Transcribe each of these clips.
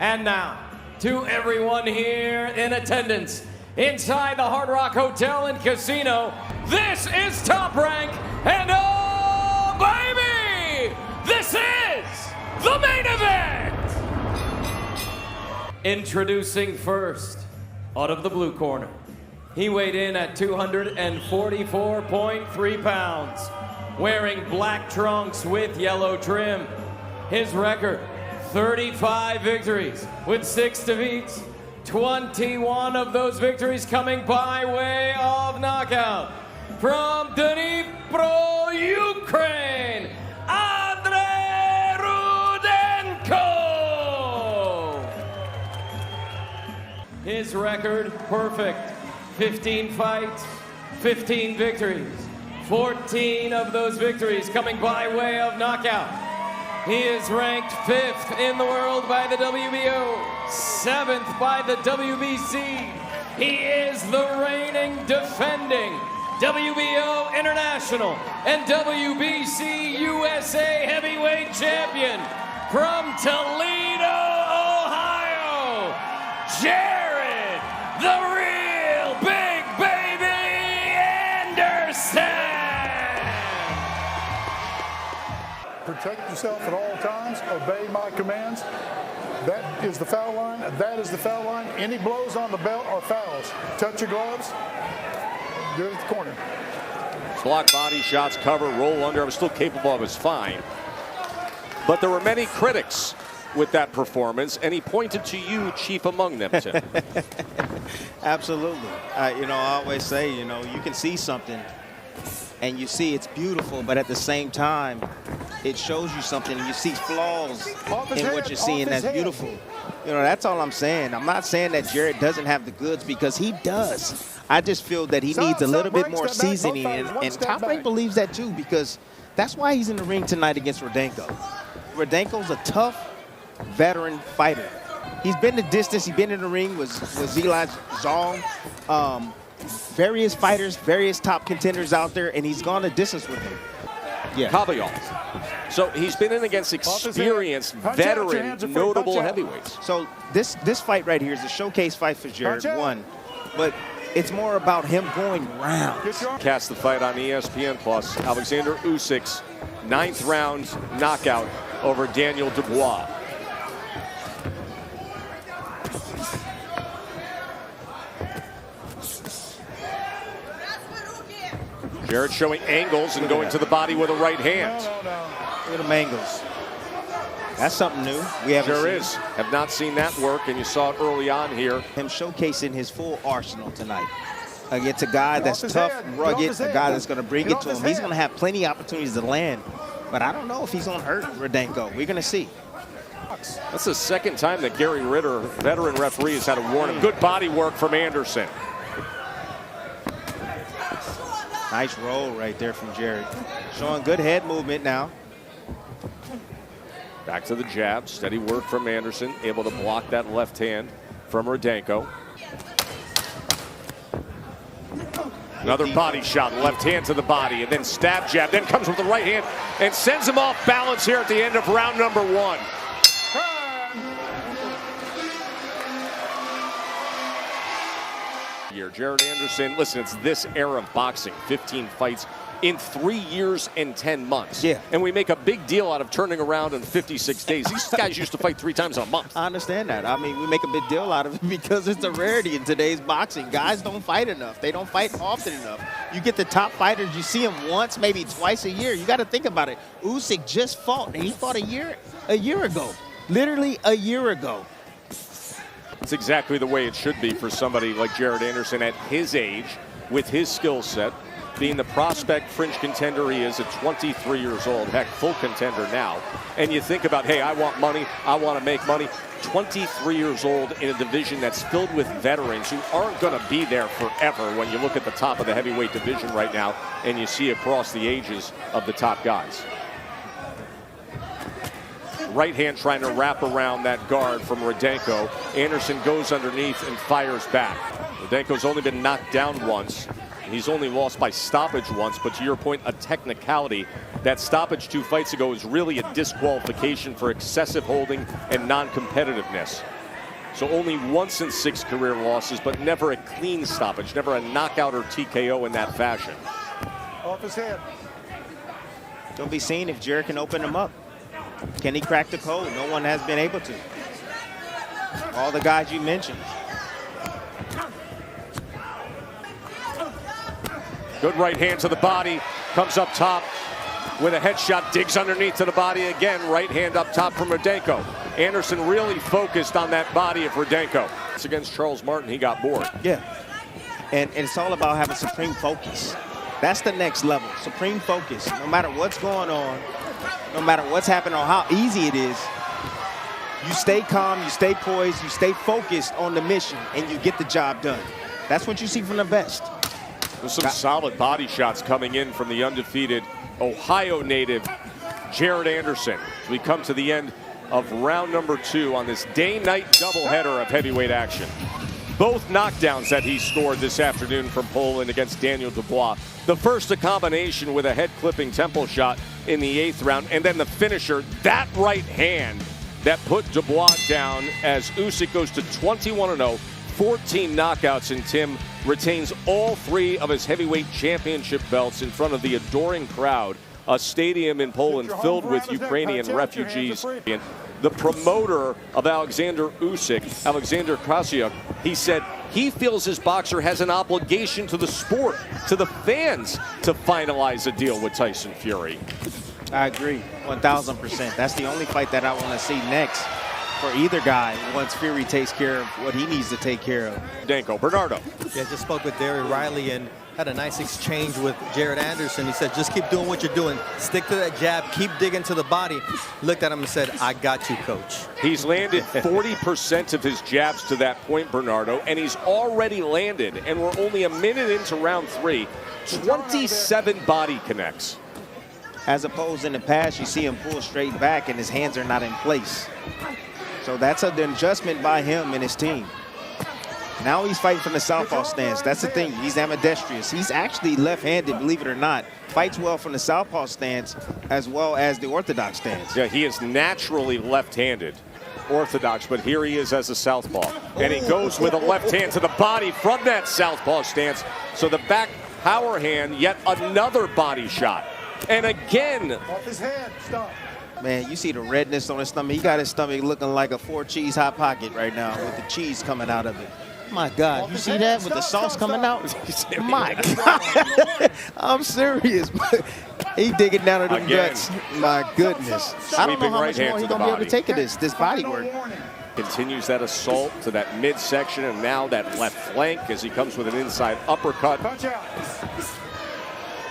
And now, to everyone here in attendance inside the Hard Rock Hotel and Casino, this is Top Rank, and oh baby, this is the main event! Introducing first, out of the blue corner, he weighed in at 244.3 pounds, wearing black trunks with yellow trim. His record, 35 victories with 6 defeats, 21 of those victories coming by way of knockout. From Dnipro, Ukraine, Andriy Rudenko! His record, perfect. 15 fights, 15 victories. 14 of those victories coming by way of knockout. He is ranked 5th in the world by the WBO, 7th by the WBC. He is the reigning, defending WBO International and WBC USA Heavyweight Champion from Toledo, Ohio, Jared, the real Big Baby Anderson. Protect yourself at all times. Obey my commands. That is the foul line. That is the foul line. Any blows on the belt are fouls. Touch your gloves. Do it at the corner. Block body shots, cover, roll under. I was still capable of his fine. But there were many critics with that performance, and he pointed to you, chief among them, Tim. Absolutely. I always say, you can see something and you see it's beautiful, but at the same time, it shows you something and you see flaws in what you're seeing that's beautiful. That's all I'm saying. I'm not saying that Jared doesn't have the goods, because he does. I just feel that he needs a little bit more seasoning, and Top Rank believes that too, because that's why he's in the ring tonight against Rudenko. Rudenko's a tough veteran fighter. He's been the distance. He's been in the ring with Zilai Zhang, various fighters, various top contenders out there, and he's gone the distance with them. Yeah. Kabayal. So he's been in against experienced, veteran, notable heavyweights. So this fight right here is a showcase fight for Jared, one, but it's more about him going rounds. Cast the fight on ESPN Plus. Alexander Usyk's 9th round knockout over Daniel Dubois. Jared showing angles and going to the body with a right hand. Look at them angles. That's something new. We haven't sure seen. Is. Have not seen that work, and you saw it early on here. Him showcasing his full arsenal tonight against a guy that's tough, rugged, a guy that's going to bring it to him. He's going to have plenty of opportunities to land, but I don't know if he's going to hurt Rudenko. We're going to see. That's the second time that Gary Ritter, veteran referee, has had to warn him. Good body work from Anderson. Nice roll right there from Jared. Showing good head movement now. Back to the jab. Steady work from Anderson. Able to block that left hand from Rudenko. Another body shot. Left hand to the body. And then stab jab. Then comes with the right hand and sends him off balance here at the end of round number 1. Jared Anderson, listen, it's this era of boxing, 15 fights in 3 years and 10 months. Yeah. And we make a big deal out of turning around in 56 days. These guys used to fight 3 times a month. I understand that. I mean, we make a big deal out of it because it's a rarity in today's boxing. Guys don't fight enough. They don't fight often enough. You get the top fighters, you see them once, maybe twice a year. You got to think about it. Usyk just fought, and he fought a year ago. Literally a year ago. It's exactly the way it should be for somebody like Jared Anderson at his age, with his skill set, being the prospect fringe contender he is at 23 years old, heck, full contender now. And you think about, hey, I want money, I want to make money. 23 years old in a division that's filled with veterans who aren't going to be there forever when you look at the top of the heavyweight division right now and you see across the ages of the top guys. Right hand trying to wrap around that guard from Rudenko. Anderson goes underneath and fires back. Rudenko's only been knocked down once. He's only lost by stoppage once, but to your point, a technicality. That stoppage 2 fights ago is really a disqualification for excessive holding and non-competitiveness. So only once in 6 career losses, but never a clean stoppage, never a knockout or TKO in that fashion. Off his head. It'll be seen if Jared can open him up. Can he crack the code? No one has been able to. All the guys you mentioned. Good right hand to the body, comes up top with a headshot, digs underneath to the body again. Right hand up top from Rudenko. Anderson really focused on that body of Rudenko. It's against Charles Martin, he got bored. Yeah, and it's all about having supreme focus. That's the next level, supreme focus. No matter what's going on, no matter what's happening or how easy it is, you stay calm, you stay poised, you stay focused on the mission, and you get the job done. That's what you see from the best. There's some solid body shots coming in from the undefeated Ohio native Jared Anderson. As we come to the end of round number 2 on this day-night doubleheader of heavyweight action. Both knockdowns that he scored this afternoon from Poland against Daniel Dubois. The first a combination with a head-clipping temple shot in the 8th round, and then the finisher, that right hand that put Dubois down as Usyk goes to 21-0, 14 knockouts, and Tim retains all 3 of his heavyweight championship belts in front of the adoring crowd. A stadium in Poland filled with Ukrainian refugees. The promoter of Alexander Usyk, Alexander Krasiuk, he said he feels his boxer has an obligation to the sport, to the fans, to finalize a deal with Tyson Fury. I agree, 1,000%. That's the only fight that I want to see next for either guy once Fury takes care of what he needs to take care of. Rudenko, Bernardo. Yeah, just spoke with Derry Riley and had a nice exchange with Jared Anderson. He said, just keep doing what you're doing. Stick to that jab. Keep digging to the body. Looked at him and said, I got you, coach. He's landed 40% of his jabs to that point, Bernardo, and he's already landed, and we're only a minute into round 3, 27 body connects. As opposed in the past, you see him pull straight back and his hands are not in place. So that's an adjustment by him and his team. Now he's fighting from the southpaw stance. That's the thing. He's ambidextrous. He's actually left-handed, believe it or not. Fights well from the southpaw stance as well as the orthodox stance. Yeah, he is naturally left-handed, orthodox, but here he is as a southpaw. And he goes with a left hand to the body from that southpaw stance. So the back power hand, yet another body shot. And again. Off his head. Stop. Man, you see the redness on his stomach. He got his stomach looking like a 4-cheese Hot Pocket right now with the cheese coming out of it. My God, you see that with the sauce coming out? My God, I'm serious. He digging down at them guts. My goodness. I don't know how much more he's going to be able to take of this body work. Continues that assault to that midsection and now that left flank as he comes with an inside uppercut.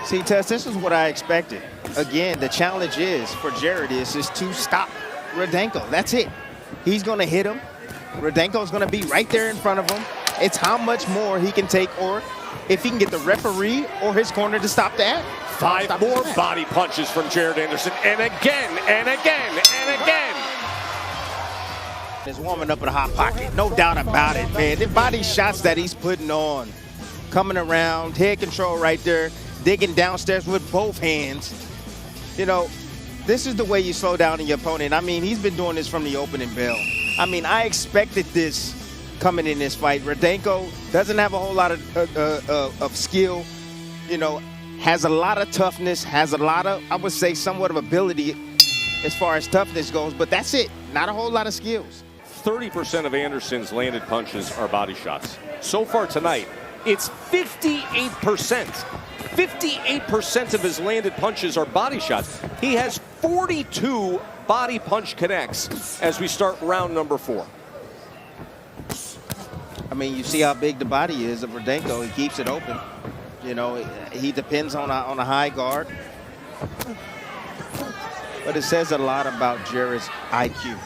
See, Tess, this is what I expected. Again, the challenge is for Jared is to stop Rudenko. That's it. He's going to hit him. Rudenko's going to be right there in front of him. It's how much more he can take, or if he can get the referee or his corner to stop that. 5 more body punches from Jared Anderson, and again, and again, and again. He's warming up in a hot pocket, no doubt about it, man. The body shots that he's putting on, coming around, head control right there, digging downstairs with both hands. You know, this is the way you slow down your opponent. I mean, he's been doing this from the opening bell. I mean, I expected this coming in this fight. Rudenko doesn't have a whole lot of skill, you know, has a lot of toughness, has a lot of, I would say, somewhat of ability as far as toughness goes, but that's it. Not a whole lot of skills. 30% of Anderson's landed punches are body shots. So far tonight, it's 58%. 58% of his landed punches are body shots. He has 42 body punch connects as we start round number 4. I mean, you see how big the body is of Rudenko. He keeps it open. You know, he depends on a high guard. But it says a lot about Jared's IQ.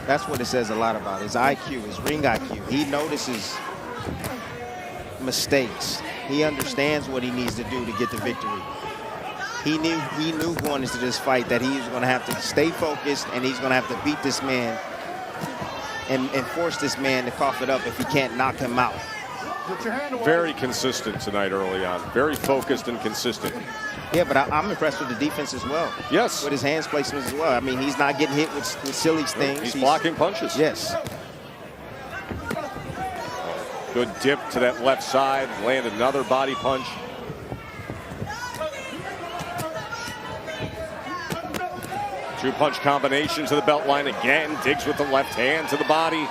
That's what it says a lot about, his IQ, his ring IQ. He notices mistakes. He understands what he needs to do to get the victory. He knew going into this fight that he was going to have to stay focused and he's going to have to beat this man and force this man to cough it up if he can't knock him out. Get your hand away. Very consistent tonight early on. Very focused and consistent. Yeah, but I'm impressed with the defense as well. Yes. With his hands placements as well. I mean, he's not getting hit with silly things. He's blocking punches. Yes. Good dip to that left side. Land another body punch. Two-punch combination to the belt line again. Digs with the left hand to the body.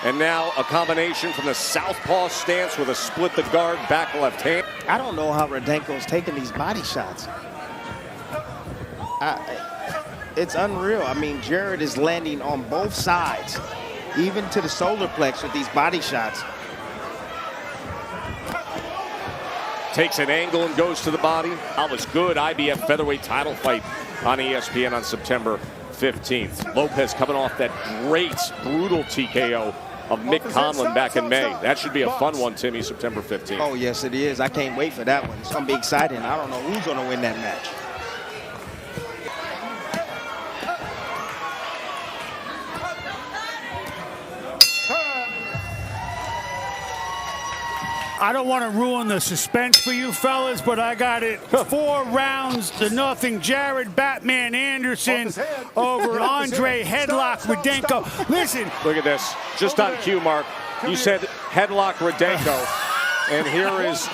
And now a combination from the southpaw stance with a split the guard back left hand. I don't know how Rudenko's taking these body shots. It's unreal. I mean, Jared is landing on both sides, even to the solar plex with these body shots. Takes an angle and goes to the body. That was good IBF featherweight title fight on ESPN on September 15th. Lopez coming off that great, brutal TKO of Mick Conlon back in May. That should be a fun one, Timmy, September 15th. Oh, yes, it is. I can't wait for that one. It's going to be exciting. I don't know who's going to win that match. I don't want to ruin the suspense for you fellas, but I got it 4-0. Jared Batman Anderson over Andriy Headlock Rudenko. Listen. Look at this. Just on cue, Mark. You said Headlock Rudenko. And here is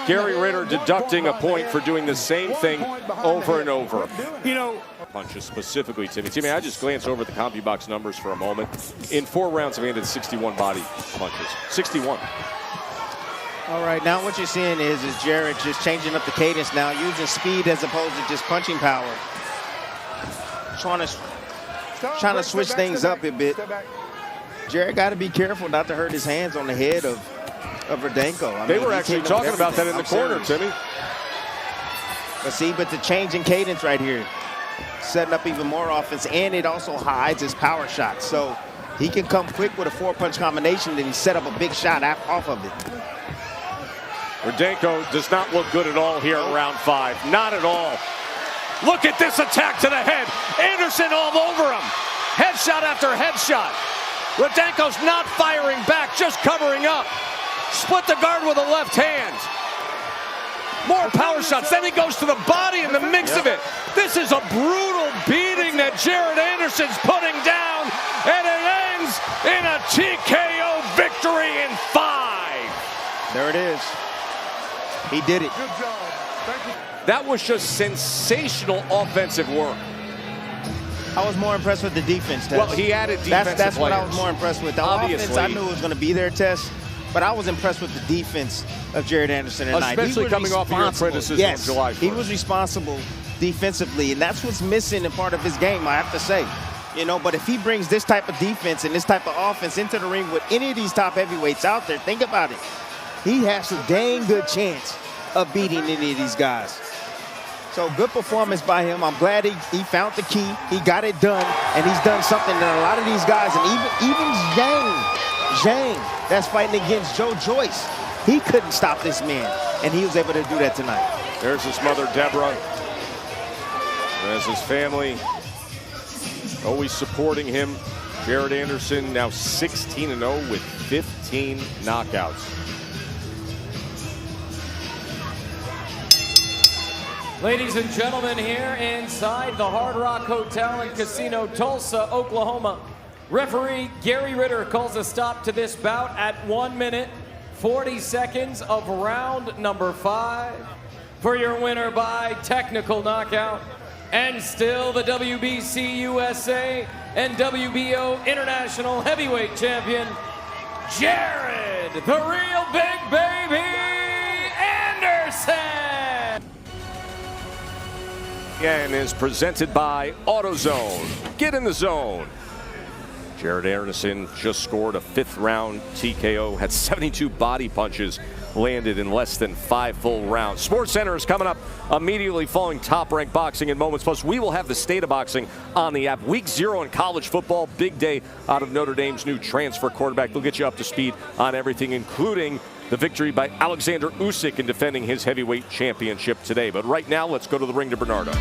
Gary Ritter deducting a point for doing the same thing over and over. You know, punches specifically, Timmy. Timmy, I just glanced over the CompuBox numbers for a moment. In 4 rounds, I've landed 61 body punches. 61. All right, now what you're seeing is Jared just changing up the cadence now, using speed as opposed to just punching power. Trying to switch things up a bit. Jared got to be careful not to hurt his hands on the head of Rudenko. They were actually talking about that in the corner, Timmy. But the change in cadence right here, setting up even more offense, and it also hides his power shots. So he can come quick with a 4-punch combination, then he set up a big shot off of it. Rudenko does not look good at all here in round 5. Not at all. Look at this attack to the head. Anderson all over him. Headshot after headshot. Rudenko's not firing back, just covering up. Split the guard with a left hand. More power shots. Then he goes to the body in the mix of it. This is a brutal beating that Jared Anderson's putting down. And it ends in a TKO victory in 5. There it is. He did it. Good job. Thank you. That was just sensational offensive work. I was more impressed with the defense, Tess. Well, he added defensive That's what I was players. more impressed with. The Obviously. offense, I knew it was going to be there, Tess, but I was impressed with the defense of Jared Anderson tonight. Especially coming off of your criticism of July 1st. He was responsible defensively, and that's what's missing in part of his game, I have to say. You know, but if he brings this type of defense and this type of offense into the ring with any of these top heavyweights out there, think about it. He has a dang good chance of beating any of these guys. So good performance by him. I'm glad he found the key. He got it done, and he's done something that a lot of these guys, and even Zhang, that's fighting against Joe Joyce, he couldn't stop this man, and he was able to do that tonight. There's his mother, Deborah. There's his family, always supporting him. Jared Anderson now 16-0 with 15 knockouts. Ladies and gentlemen, here inside the Hard Rock Hotel and Casino, Tulsa, Oklahoma, referee Gary Ritter calls a stop to this bout at 1 minute, 40 seconds of round number 5. For your winner by technical knockout, and still the WBC USA and WBO International Heavyweight Champion, Jared, the real big baby, Anderson! And is presented by AutoZone. Get in the zone. Jared Anderson just scored a 5th round TKO, had 72 body punches landed in less than 5 full rounds. SportsCenter is coming up immediately following Top Rank Boxing in moments. Plus, we will have the State of Boxing on the app. Week 0 in college football. Big day out of Notre Dame's new transfer quarterback. They'll get you up to speed on everything, including the victory by Alexander Usyk in defending his heavyweight championship today. But right now, let's go to the ring to Bernardo.